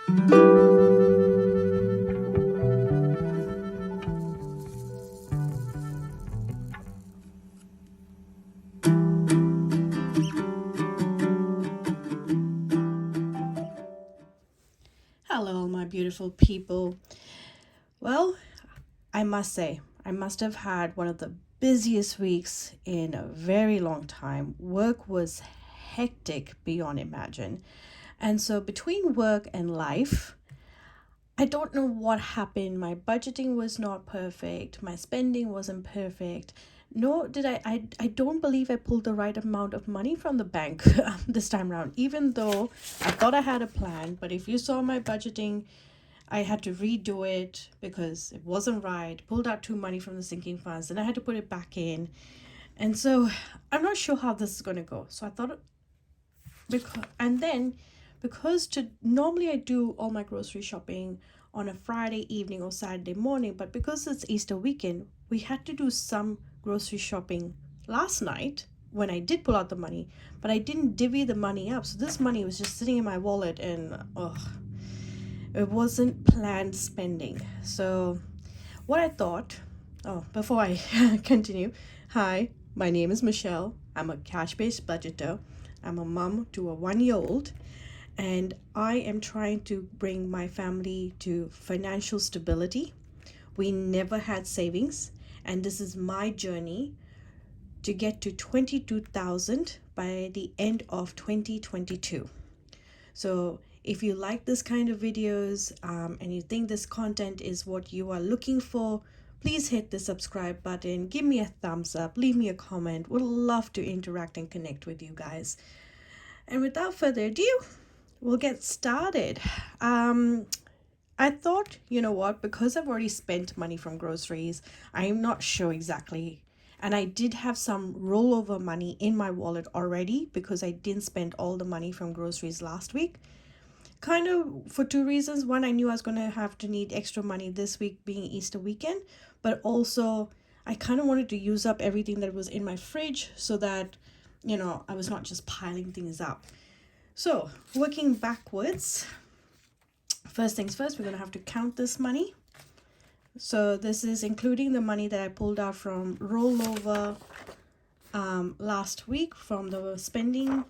Hello, my beautiful people. Well, I must say, I must have had one of the busiest weeks in a very long time. Work was hectic beyond imagine. And so, between work and life, I don't know what happened. My budgeting was not perfect, my spending wasn't perfect. Nor did I don't believe I pulled the right amount of money from the bank this time around, even though I thought I had a plan. But if you saw my budgeting, I had to redo it because it wasn't right. Pulled out too money from the sinking funds, and I had to put it back in. And so I'm not sure how this is going to go. So I thought, because to normally I do all my grocery shopping on a Friday evening or Saturday morning, but because it's Easter weekend, we had to do some grocery shopping last night when I did pull out the money, but I didn't divvy the money up. So this money was just sitting in my wallet, and it wasn't planned spending. So what I thought, before I continue, hi, my name is Michelle. I'm a cash-based budgeter. I'm a mom to a 1-year-old, and I am trying to bring my family to financial stability. We never had savings, and this is my journey to get to 22,000 by the end of 2022. So if you like this kind of videos and you think this content is what you are looking for, please hit the subscribe button, give me a thumbs up, leave me a comment. Would love to interact and connect with you guys. And without further ado, we'll get started. I thought, you know what, because I've already spent money from groceries, I'm not sure exactly. And I did have some rollover money in my wallet already because I didn't spend all the money from groceries last week. Kind of for two reasons. One, I knew I was going to have to need extra money this week being Easter weekend, but also I kind of wanted to use up everything that was in my fridge so that, I was not just piling things up. So working backwards, first things first, we're going to have to count this money. So this is including the money that I pulled out from rollover last week from the sinking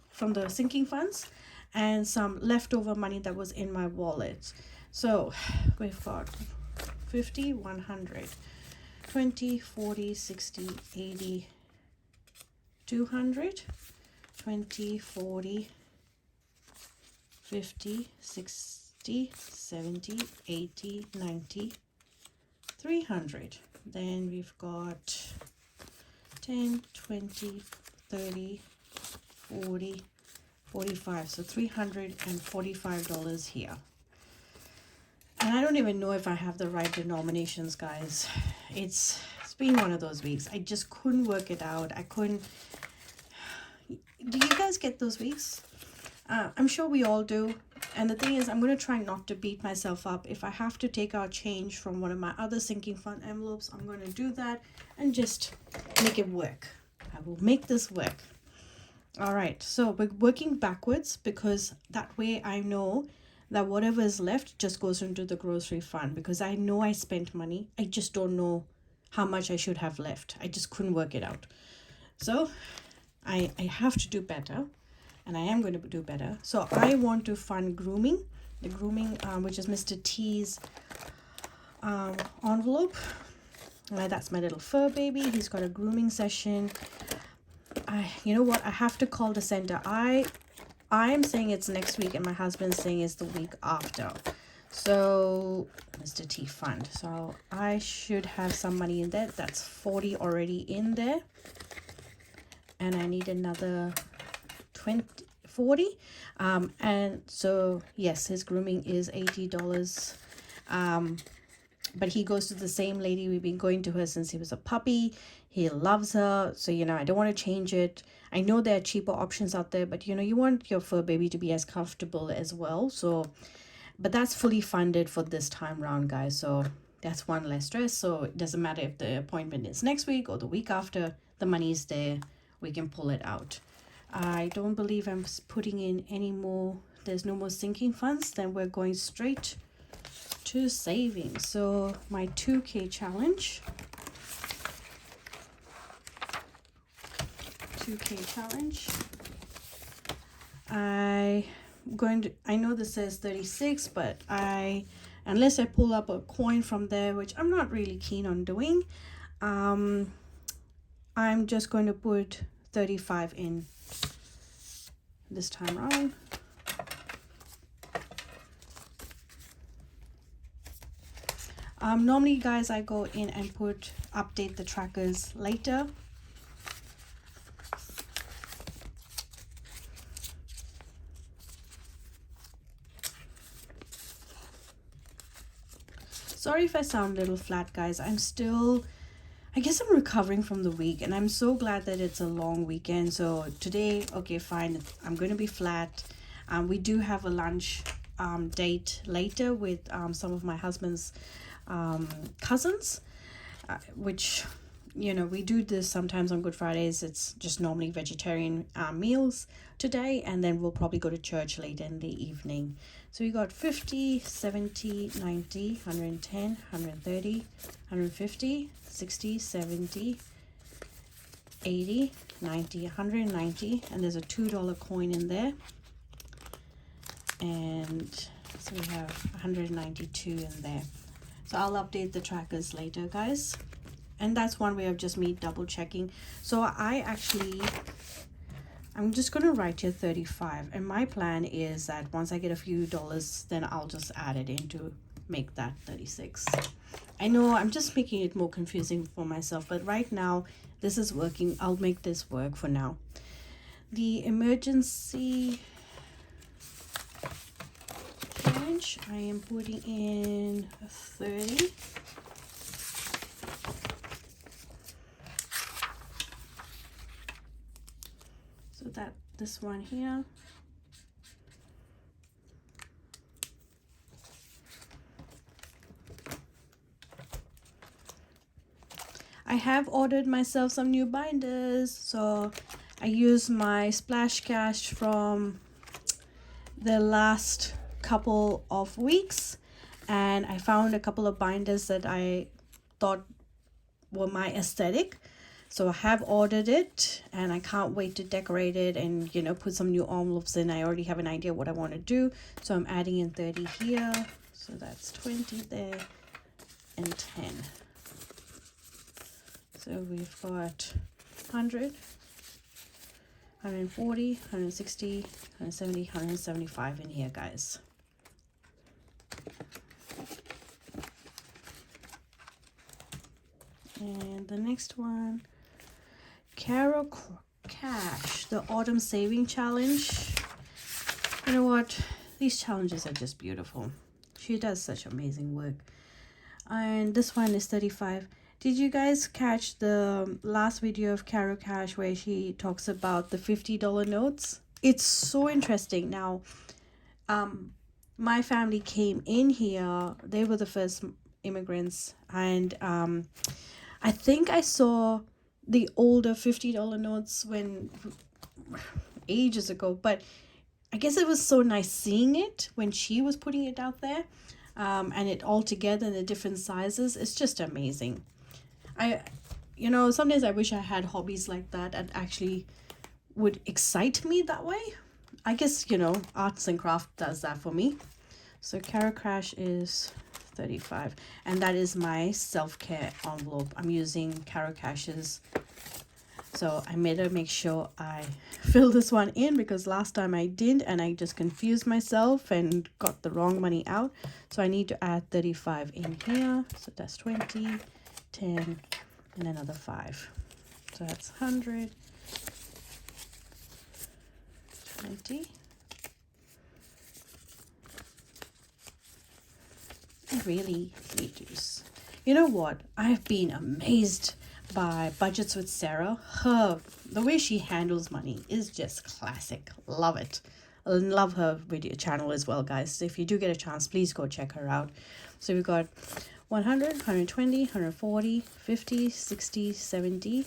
funds, and some leftover money that was in my wallet. So we've got 50, 100, 20, 40, 60, 80, 200, 20, 40, 50, 60, 70, 80, 90, 300. Then we've got 10, 20, 30, 40, 45. So $345 here. And I don't even know if I have the right denominations, guys. It's been one of those weeks. I just couldn't work it out. Do you guys get those weeks? I'm sure we all do. And the thing is, I'm going to try not to beat myself up. If I have to take out change from one of my other sinking fund envelopes, I'm going to do that and just make it work. I will make this work. All right, so we're working backwards because that way I know that whatever is left just goes into the grocery fund, because I know I spent money. I just don't know how much I should have left. I just couldn't work it out. So I have to do better, and I am going to do better. So I want to fund grooming, which is Mr. T's envelope. That's my little fur baby. He's got a grooming session. You know what? I have to call the center. I'm saying it's next week, and my husband's saying it's the week after. So Mr. T fund. So I should have some money in there. That's 40 already in there. And I need another 40. And so yes, his grooming is $80. But he goes to the same lady. We've been going to her since he was a puppy. He loves her. So, I don't want to change it. I know there are cheaper options out there, but, you want your fur baby to be as comfortable as well. So, but that's fully funded for this time round, guys. So that's one less stress. So it doesn't matter if the appointment is next week or the week after. The money is there. We can pull it out. I don't believe I'm putting in any more there's no more sinking funds, then we're going straight to savings. So my 2K challenge. 2K challenge. I know this says 36, but unless I pull up a coin from there, which I'm not really keen on doing, I'm just going to put 35 in this time around. Normally, guys, I go in and update the trackers later. Sorry if I sound a little flat, guys. I guess I'm recovering from the week, and I'm so glad that it's a long weekend. So today, okay, fine, I'm going to be flat. We do have a lunch date later with some of my husband's cousins, which, you know, we do this sometimes on Good Fridays. It's just normally vegetarian meals today, and then we'll probably go to church later in the evening. So we got 50, 70, 90, 110, 130, 150, 60, 70, 80, 90, 190, and there's a $2 coin in there. And so we have 192 in there. So I'll update the trackers later, guys. And that's one way of just me double checking. So I'm just going to write here 35. And my plan is that once I get a few dollars, then I'll just add it in to make that 36. I know I'm just making it more confusing for myself, but right now this is working. I'll make this work for now. The emergency challenge, I am putting in 30. So this one here. I have ordered myself some new binders, so I used my splash cash from the last couple of weeks, and I found a couple of binders that I thought were my aesthetic. So I have ordered it, and I can't wait to decorate it and, you know, put some new envelopes in. I already have an idea what I want to do, so I'm adding in 30 here. So that's 20 there and 10. So we've got 100, 140, 160, 170, 175 in here, guys. And the next one, Carol Cash, the Autumn Saving Challenge. You know what? These challenges are just beautiful. She does such amazing work. And this one is 35. Did you guys catch the last video of Carol Cash where she talks about the $50 notes? It's so interesting. Now, my family came in here. They were the first immigrants. And I think I saw the older $50 notes ages ago. But I guess it was so nice seeing it when she was putting it out there. And it all together in the different sizes. It's just amazing. Some days I wish I had hobbies like that actually would excite me that way. I guess, arts and craft does that for me. So Carol Cash is 35. And that is my self-care envelope. I'm using Carol Cash's. So I made her make sure I fill this one in because last time I didn't and I just confused myself and got the wrong money out. So I need to add 35 in here. So that's 20, 10, and another 5. So that's 100, 20. I really reduce. You know what? I've been amazed by Budgets with Sarah. The way she handles money is just classic. Love it. I love her video channel as well, guys. So if you do get a chance, please go check her out. So we've got 100, 120, 140, 50, 60, 70,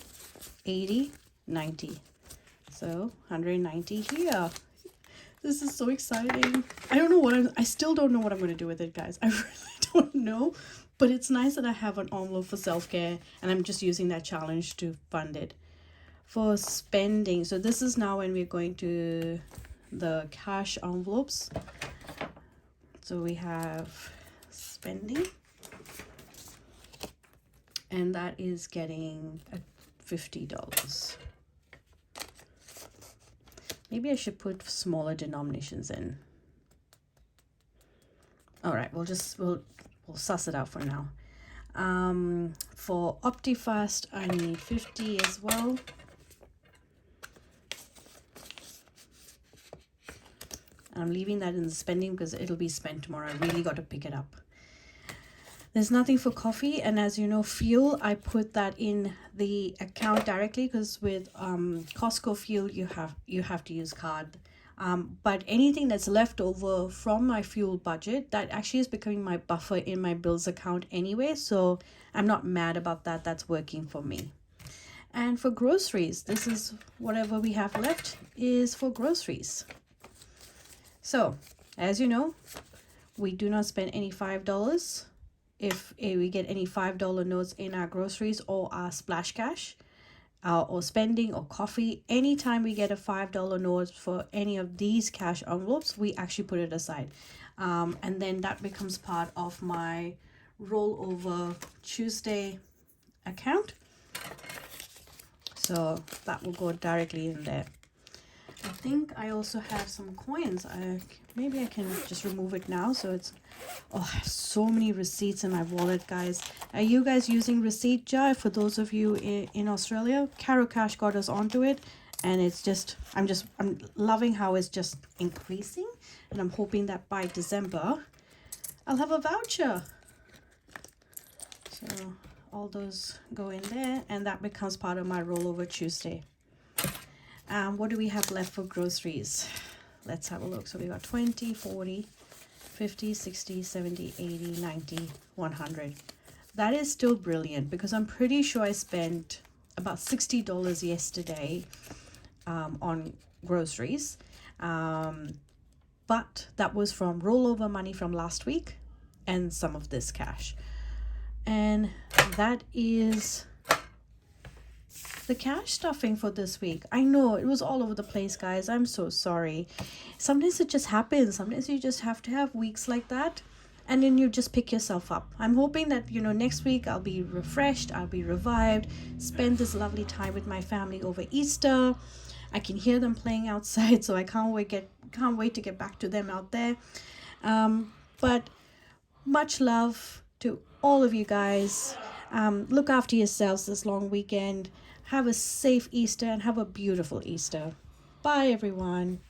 80, 90. So 190 here. This is so exciting. I still don't know what I'm going to do with it, guys. I really don't know. But it's nice that I have an envelope for self-care, and I'm just using that challenge to fund it. For spending, so this is now when we're going to the cash envelopes. So we have spending, and that is getting $50. Maybe I should put smaller denominations in. All right, we'll suss it out for now. For OptiFast, I need 50 as well. I'm leaving that in the spending because it'll be spent tomorrow. I really got to pick it up. There's nothing for coffee, and as you know, fuel, I put that in the account directly because with Costco fuel you have to use card. But anything that's left over from my fuel budget, that actually is becoming my buffer in my bills account anyway, so I'm not mad about that. That's working for me. And for groceries, this is whatever we have left is for groceries. So, as you know, we do not spend any $5 if we get any $5 notes in our groceries or our splash cash, or spending or coffee. Anytime we get a $5 note for any of these cash envelopes, we actually put it aside. And then that becomes part of my rollover Tuesday account. So that will go directly in there. I think I also have some coins. Maybe I can just remove it now. So it's, I have so many receipts in my wallet, guys. Are you guys using Receipt Jar? For those of you in Australia, Caro Cash got us onto it, and it's just, I'm loving how it's just increasing, and I'm hoping that by December I'll have a voucher. So all those go in there, and that becomes part of my rollover Tuesday. What do we have left for groceries? Let's have a look. So we got 20, 40, 50, 60, 70, 80, 90, 100. That is still brilliant because I'm pretty sure I spent about $60 yesterday on groceries. But that was from rollover money from last week and some of this cash. And that is the cash stuffing for this week. I know it was all over the place, guys. I'm so sorry. Sometimes it just happens. Sometimes you just have to have weeks like that, and then you just pick yourself up. I'm hoping that, next week I'll be refreshed, I'll be revived, spend this lovely time with my family over Easter. I can hear them playing outside, so I can't wait to get back to them out there. But much love to all of you guys. Look after yourselves this long weekend. Have a safe Easter and have a beautiful Easter. Bye, everyone.